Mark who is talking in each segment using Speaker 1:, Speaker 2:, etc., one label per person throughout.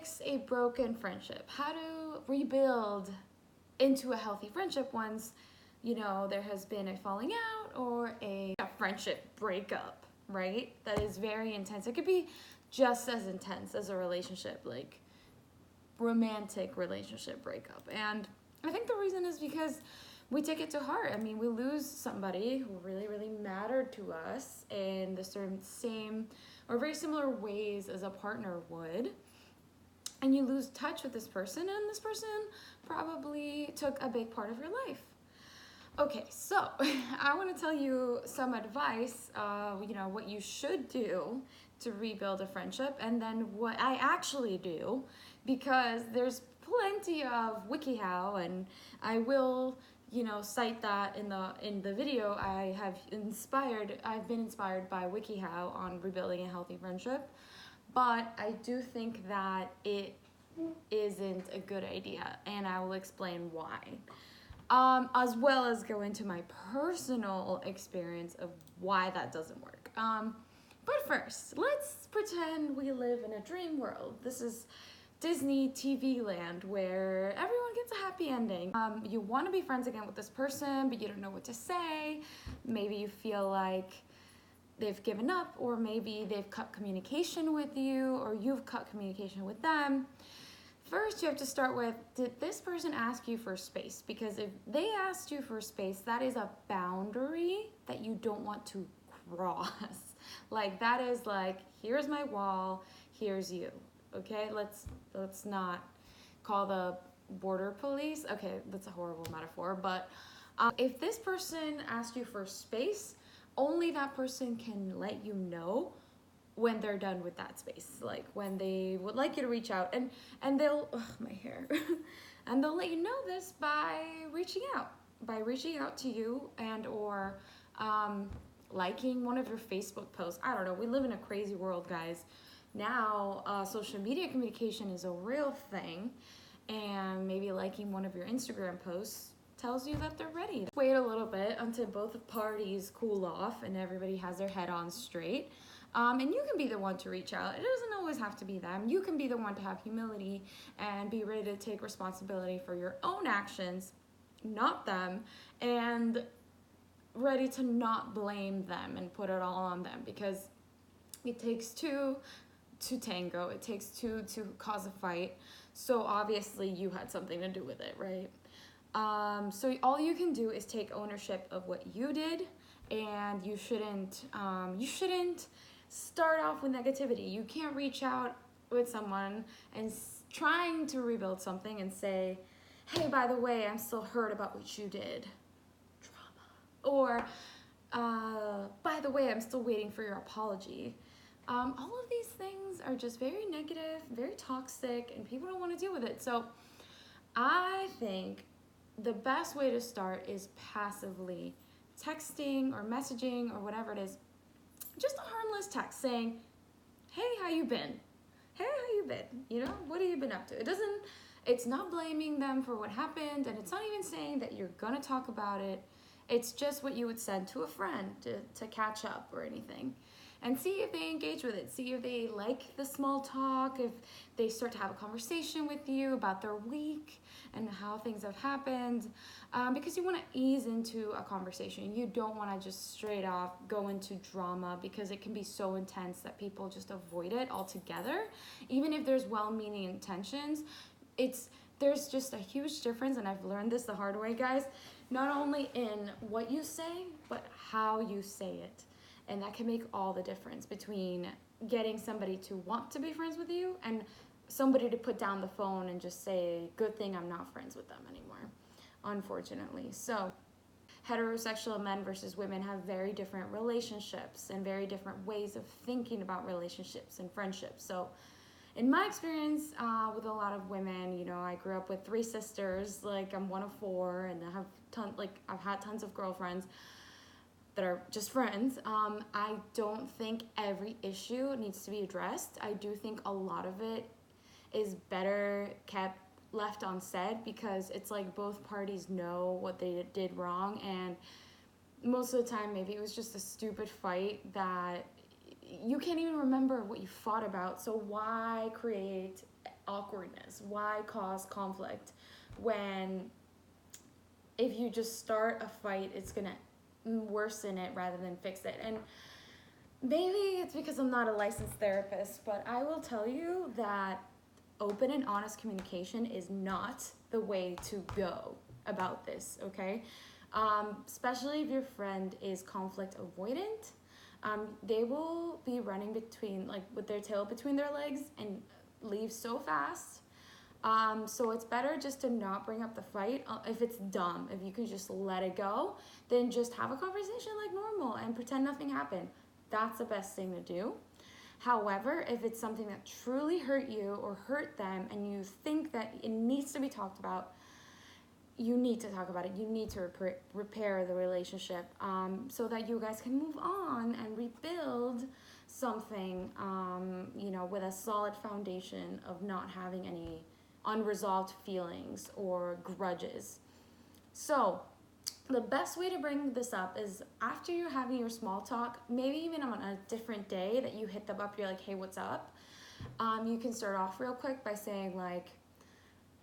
Speaker 1: fix a broken friendship, how to rebuild into a healthy friendship once, you know, there has been a falling out or a friendship breakup, right? That is very intense. It could be just as intense as a relationship, like romantic relationship breakup. And I think the reason is because we take it to heart. I mean, we lose somebody who really, really mattered to us in the same or very similar ways as a partner would. And you lose touch with this person, and this person probably took a big part of your life. Okay, so I want to tell you some advice, you know, what you should do to rebuild a friendship, and then what I actually do, because there's plenty of WikiHow, and I will, you know, cite that in the video. I've been inspired by WikiHow on rebuilding a healthy friendship, but I do think that it isn't a good idea, and I will explain why. As well as go into my personal experience of why that doesn't work. But first, let's pretend we live in a dream world. This is Disney TV land where everyone gets a happy ending. You want to be friends again with this person, but you don't know what to say. Maybe you feel like they've given up, or maybe they've cut communication with you, or you've cut communication with them. First, you have to start with, did this person ask you for space? Because if they asked you for space, that is a boundary that you don't want to cross. Like, that is like, here's my wall, here's you. Okay, let's not call the border police. Okay, that's a horrible metaphor, but if this person asked you for space, only that person can let you know when they're done with that space, like when they would like you to reach out, and they'll, my hair, and they'll let you know this by reaching out to you, and or liking one of your Facebook posts. I don't know, we live in a crazy world, guys. Now social media communication is a real thing, and maybe liking one of your Instagram posts tells you that they're ready. Wait a little bit until both parties cool off and everybody has their head on straight. And you can be the one to reach out. It doesn't always have to be them. You can be the one to have humility and be ready to take responsibility for your own actions, not them, and ready to not blame them and put it all on them, because it takes two to tango. It takes two to cause a fight. So obviously you had something to do with it, right? So all you can do is take ownership of what you did, and you shouldn't start off with negativity. You can't reach out with someone and trying to rebuild something and say, hey, by the way, I'm still hurt about what you did. Drama. Or, by the way, I'm still waiting for your apology. All of these things are just very negative, very toxic, and people don't want to deal with it. So I think the best way to start is passively texting or messaging or whatever it is. Just a harmless text saying, hey, how you been? Hey, how you been? You know, what have you been up to? It's not blaming them for what happened, and it's not even saying that you're gonna talk about it. It's just what you would send to a friend to catch up or anything. And see if they engage with it. See if they like the small talk, if they start to have a conversation with you about their week and how things have happened. Because you want to ease into a conversation. You don't want to just straight off go into drama, because it can be so intense that people just avoid it altogether. Even if there's well-meaning intentions, there's just a huge difference, and I've learned this the hard way, guys, not only in what you say, but how you say it. And that can make all the difference between getting somebody to want to be friends with you and somebody to put down the phone and just say, good thing I'm not friends with them anymore, unfortunately. So heterosexual men versus women have very different relationships and very different ways of thinking about relationships and friendships. So in my experience with a lot of women, you know, I grew up with 3 sisters, like I'm one of 4, and I've had tons of girlfriends that are just friends. I don't think every issue needs to be addressed. I do think a lot of it is better kept left unsaid, because it's like both parties know what they did wrong, and most of the time maybe it was just a stupid fight that you can't even remember what you fought about, so why create awkwardness? Why cause conflict when if you just start a fight, it's gonna worsen it rather than fix it? And maybe it's because I'm not a licensed therapist, but I will tell you that open and honest communication is not the way to go about this, okay? Especially if your friend is conflict avoidant. They will be running between, like, with their tail between their legs and leave so fast. So it's better just to not bring up the fight. If it's dumb, if you can just let it go, then just have a conversation like normal and pretend nothing happened. That's the best thing to do. However, if it's something that truly hurt you or hurt them and you think that it needs to be talked about, you need to talk about it. You need to repair the relationship so that you guys can move on and rebuild something, with a solid foundation of not having any unresolved feelings or grudges. So the best way to bring this up is after you're having your small talk, maybe even on a different day that you hit them up, you're like, hey, what's up? You can start off real quick by saying, like,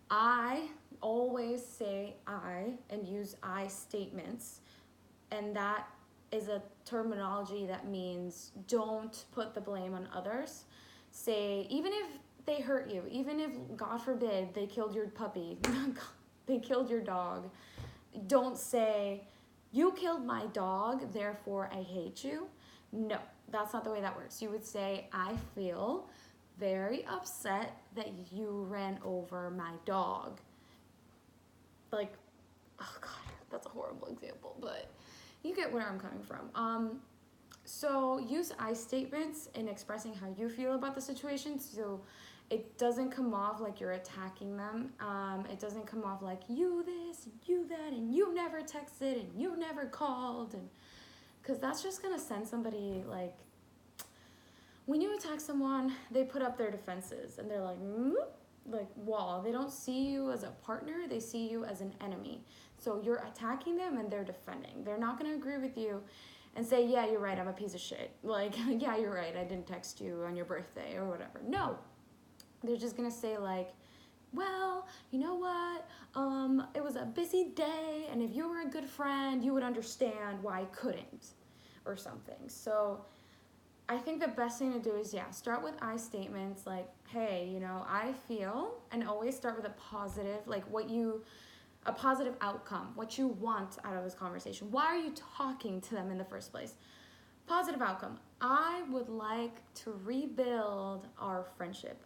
Speaker 1: I always say I and use I statements, and that is a terminology that means don't put the blame on others. Say, even if they hurt you, even if, God forbid, they killed your puppy, they killed your dog, don't say, you killed my dog, therefore I hate you. No, that's not the way that works. You would say, I feel very upset that you ran over my dog. Like, oh God, that's a horrible example, but you get where I'm coming from. So use I statements in expressing how you feel about the situation, so it doesn't come off like you're attacking them. It doesn't come off like you this, and you that, and you never texted, and you never called, and because that's just gonna send somebody, like, when you attack someone, they put up their defenses, and they're like wall. They don't see you as a partner, they see you as an enemy. So you're attacking them and they're defending. They're not gonna agree with you and say, yeah, you're right, I'm a piece of shit. Like, yeah, you're right, I didn't text you on your birthday or whatever. No, they're just gonna say, like, well, you know what, it was a busy day, and if you were a good friend, you would understand why I couldn't, or something. So I think the best thing to do is, start with I statements, like, hey, I feel, and always start with a positive, like a positive outcome, what you want out of this conversation. Why are you talking to them in the first place? Positive outcome. I would like to rebuild our friendship.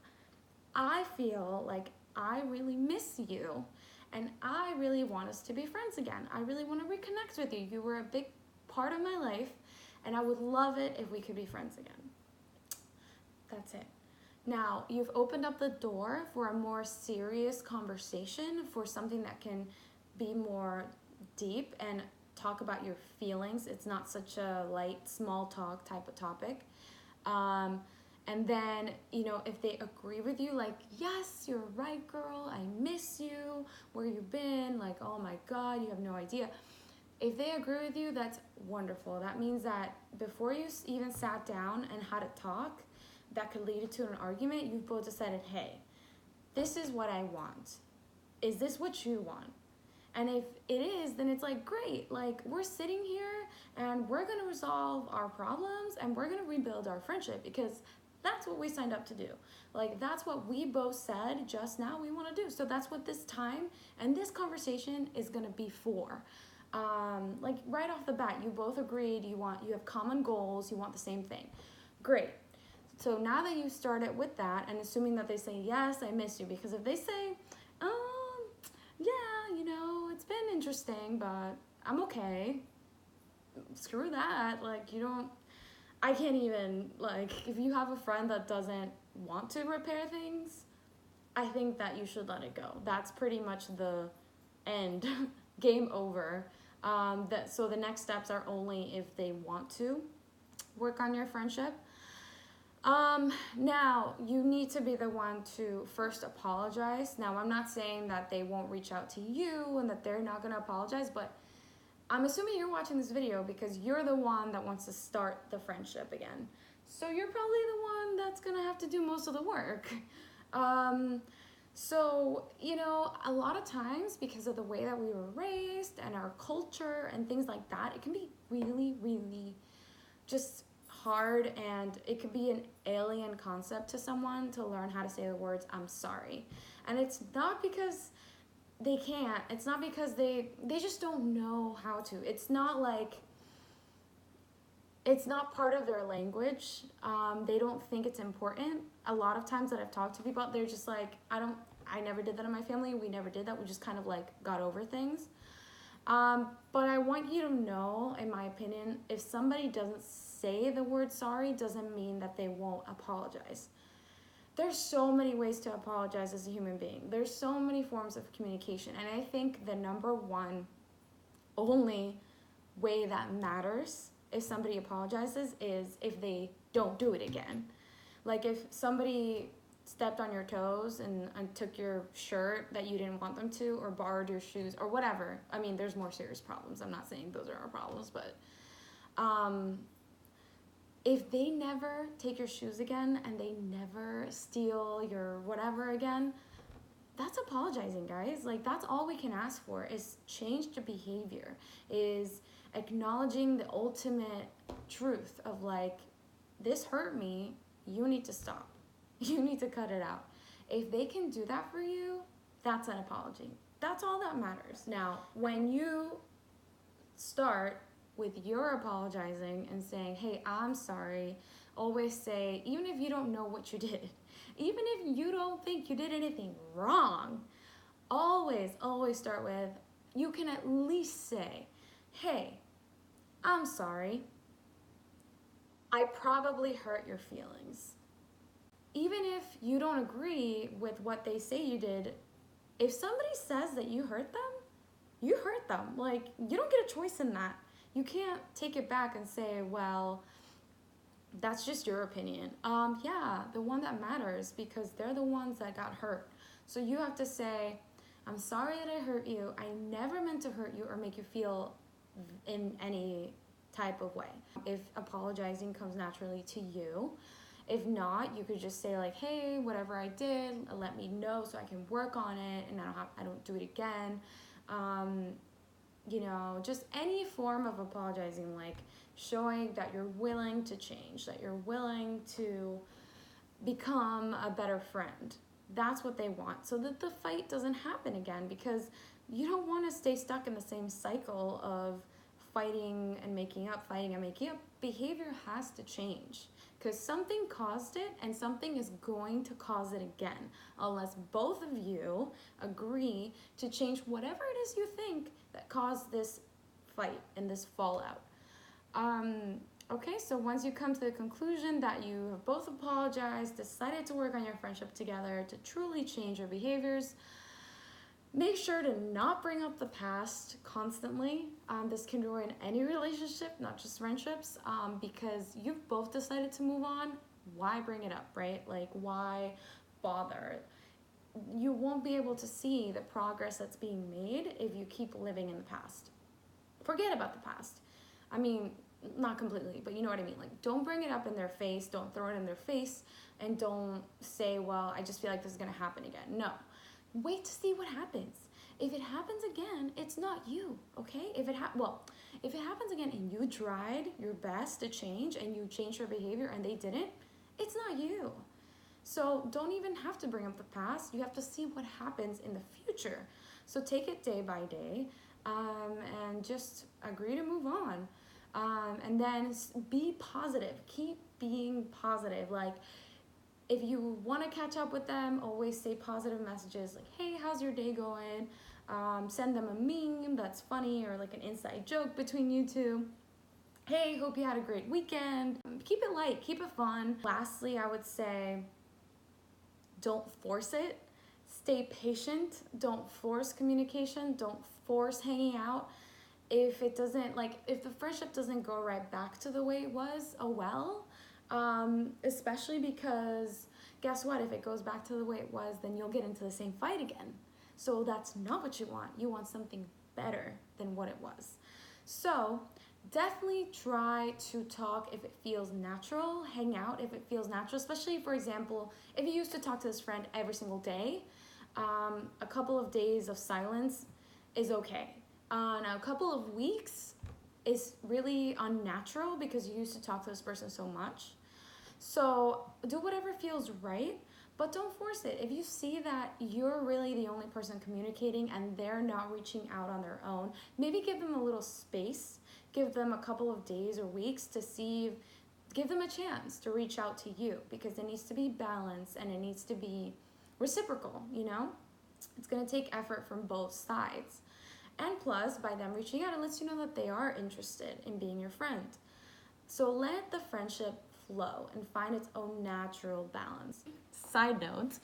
Speaker 1: I feel like I really miss you, and I really want us to be friends again. I really want to reconnect with you. You were a big part of my life, and I would love it if we could be friends again. That's it. Now, you've opened up the door for a more serious conversation, for something that can be more deep and talk about your feelings. It's not such a light, small talk type of topic. And then, if they agree with you, like, yes, you're right, girl, I miss you, where you been, like, oh my God, you have no idea. If they agree with you, that's wonderful. That means that before you even sat down and had a talk that could lead to an argument, you both decided, hey, this is what I want. Is this what you want? And if it is, then it's like, great, like, we're sitting here and we're gonna resolve our problems and we're gonna rebuild our friendship, because that's what we signed up to do. Like, that's what we both said just now we wanna do. So that's what this time and this conversation is gonna be for. Like, right off the bat, you both agreed you have common goals, you want the same thing. Great. So now that you started with that, and assuming that they say, yes, I miss you, because if they say, yeah, it's been interesting, but I'm okay, screw that. Like, I can't even, like, if you have a friend that doesn't want to repair things, I think that you should let it go. That's pretty much the end, game over. So the next steps are only if they want to work on your friendship. Now, you need to be the one to first apologize. Now, I'm not saying that they won't reach out to you and that they're not going to apologize, but I'm assuming you're watching this video because you're the one that wants to start the friendship again. So you're probably the one that's going to have to do most of the work. So, you know, a lot of times because of the way that we were raised and our culture and things like that, it can be really, really just hard, and it could be an alien concept to someone to learn how to say the words I'm sorry. And it's not because they can't, it's not because they just don't know how to. It's not like it's not part of their language. They don't think it's important. A lot of times that I've talked to people, they're just like, I never did that in my family. We never did that. We just kind of like got over things. But I want you to know, in my opinion, if somebody doesn't say the word sorry, doesn't mean that they won't apologize. There's so many ways to apologize as a human being. There's so many forms of communication. And I think the number one only way that matters if somebody apologizes is if they don't do it again. Like if somebody stepped on your toes and took your shirt that you didn't want them to, or borrowed your shoes or whatever. I mean, there's more serious problems. I'm not saying those are our problems, but if they never take your shoes again and they never steal your whatever again, that's apologizing, guys. Like, that's all we can ask for is change the behavior, is acknowledging the ultimate truth of like, this hurt me, you need to stop. You need to cut it out. If they can do that for you, that's an apology. That's all that matters. Now, when you start with your apologizing and saying, hey, I'm sorry, always say, even if you don't know what you did, even if you don't think you did anything wrong, always start with, you can at least say, hey, I'm sorry. I probably hurt your feelings. Even if you don't agree with what they say you did, if somebody says that you hurt them, you hurt them. Like, you don't get a choice in that. You can't take it back and say, well, that's just your opinion. Yeah, the one that matters, because they're the ones that got hurt. So you have to say, I'm sorry that I hurt you. I never meant to hurt you or make you feel in any type of way. If apologizing comes naturally to you, if not, you could just say like, hey, whatever I did, let me know so I can work on it and I don't do it again. You know, just any form of apologizing, like showing that you're willing to change, that you're willing to become a better friend. That's what they want, so that the fight doesn't happen again, because you don't want to stay stuck in the same cycle of fighting and making up, fighting and making up. Behavior has to change, because something caused it and something is going to cause it again, unless both of you agree to change whatever it is you think that caused this fight and this fallout. Okay, so once you come to the conclusion that you have both apologized, decided to work on your friendship together to truly change your behaviors, make sure to not bring up the past constantly. This can ruin any relationship, not just friendships, because you've both decided to move on. Why bring it up, right? Like, why bother? You won't be able to see the progress that's being made if you keep living in the past. Forget about the past. I mean, not completely, but you know what I mean. Like, don't bring it up in their face, don't throw it in their face, and don't say, well, I just feel like this is gonna happen again. No. Wait to see what happens. If it happens again, it's not you, okay? If it happens again and you tried your best to change and you changed your behavior and they didn't, it's not you. So don't even have to bring up the past. You have to see what happens in the future. So take it day by day, and just agree to move on. And then be positive. Keep being positive. Like, if you want to catch up with them, always say positive messages like, hey, how's your day going? Send them a meme that's funny, or like an inside joke between you two. Hey, hope you had a great weekend. Keep it light, keep it fun. Lastly, I would say, don't force it. Stay patient. Don't force communication. Don't force hanging out. If it doesn't, like, if the friendship doesn't go right back to the way it was, oh well. Especially because guess what? If it goes back to the way it was, then you'll get into the same fight again. So that's not what you want. You want something better than what it was. So definitely try to talk if it feels natural, hang out if it feels natural, especially, for example, if you used to talk to this friend every single day, a couple of days of silence is okay. Now, a couple of weeks is really unnatural because you used to talk to this person so much. So do whatever feels right, but don't force it. If you see that you're really the only person communicating and they're not reaching out on their own, maybe give them a little space. Give them a couple of days or weeks to see, give them a chance to reach out to you, because it needs to be balanced and it needs to be reciprocal, you know? It's gonna take effort from both sides. And plus, by them reaching out, it lets you know that they are interested in being your friend. So let the friendship flow and find its own natural balance. Side note,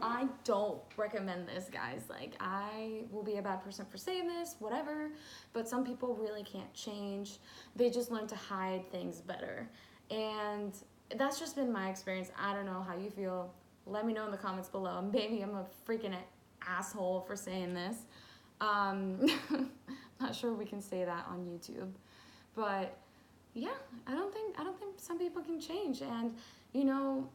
Speaker 1: I don't recommend this, guys. Like, I will be a bad person for saying this, whatever, but some people really can't change. They just learn to hide things better. And that's just been my experience. I don't know how you feel. Let me know in the comments below. Maybe I'm a freaking asshole for saying this. Not sure we can say that on YouTube, but yeah, I don't think some people can change. And you know,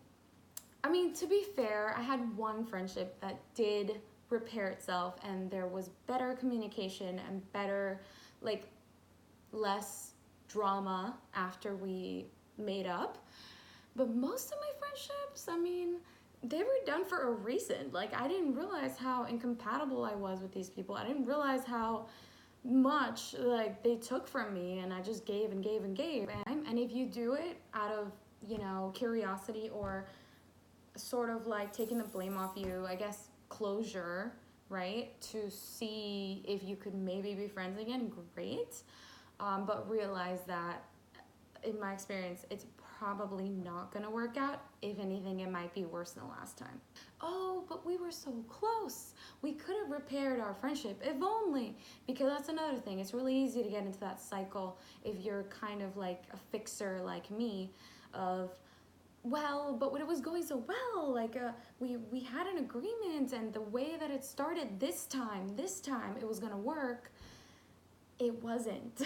Speaker 1: I mean, to be fair, I had one friendship that did repair itself, and there was better communication and better, like, less drama after we made up. But most of my friendships, I mean, they were done for a reason. Like, I didn't realize how incompatible I was with these people. I didn't realize how much, like, they took from me, and I just gave and gave and gave. And if you do it out of, you know, curiosity or sort of like taking the blame off you, I guess, closure, right, to see if you could maybe be friends again, great. But realize that, in my experience, it's probably not gonna work out. If anything, it might be worse than last time. Oh, but we were so close. We could have repaired our friendship, if only. Because that's another thing. It's really easy to get into that cycle if you're kind of like a fixer like me of, well, but when it was going so well, like, we had an agreement, and the way that it started this time, it was gonna work. It wasn't.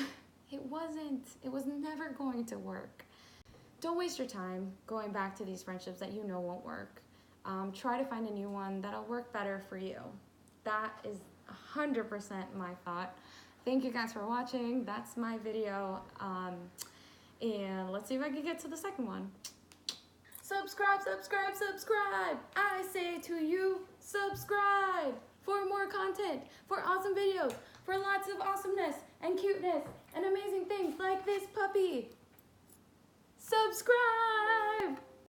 Speaker 1: It wasn't. It was never going to work. Don't waste your time going back to these friendships that you know won't work. Try to find a new one that'll work better for you. That is 100% my thought. Thank you guys for watching. That's my video. And let's see if I can get to the second one. Subscribe, subscribe, subscribe. I say to you, subscribe for more content, for awesome videos, for lots of awesomeness and cuteness and amazing things like this puppy. Subscribe!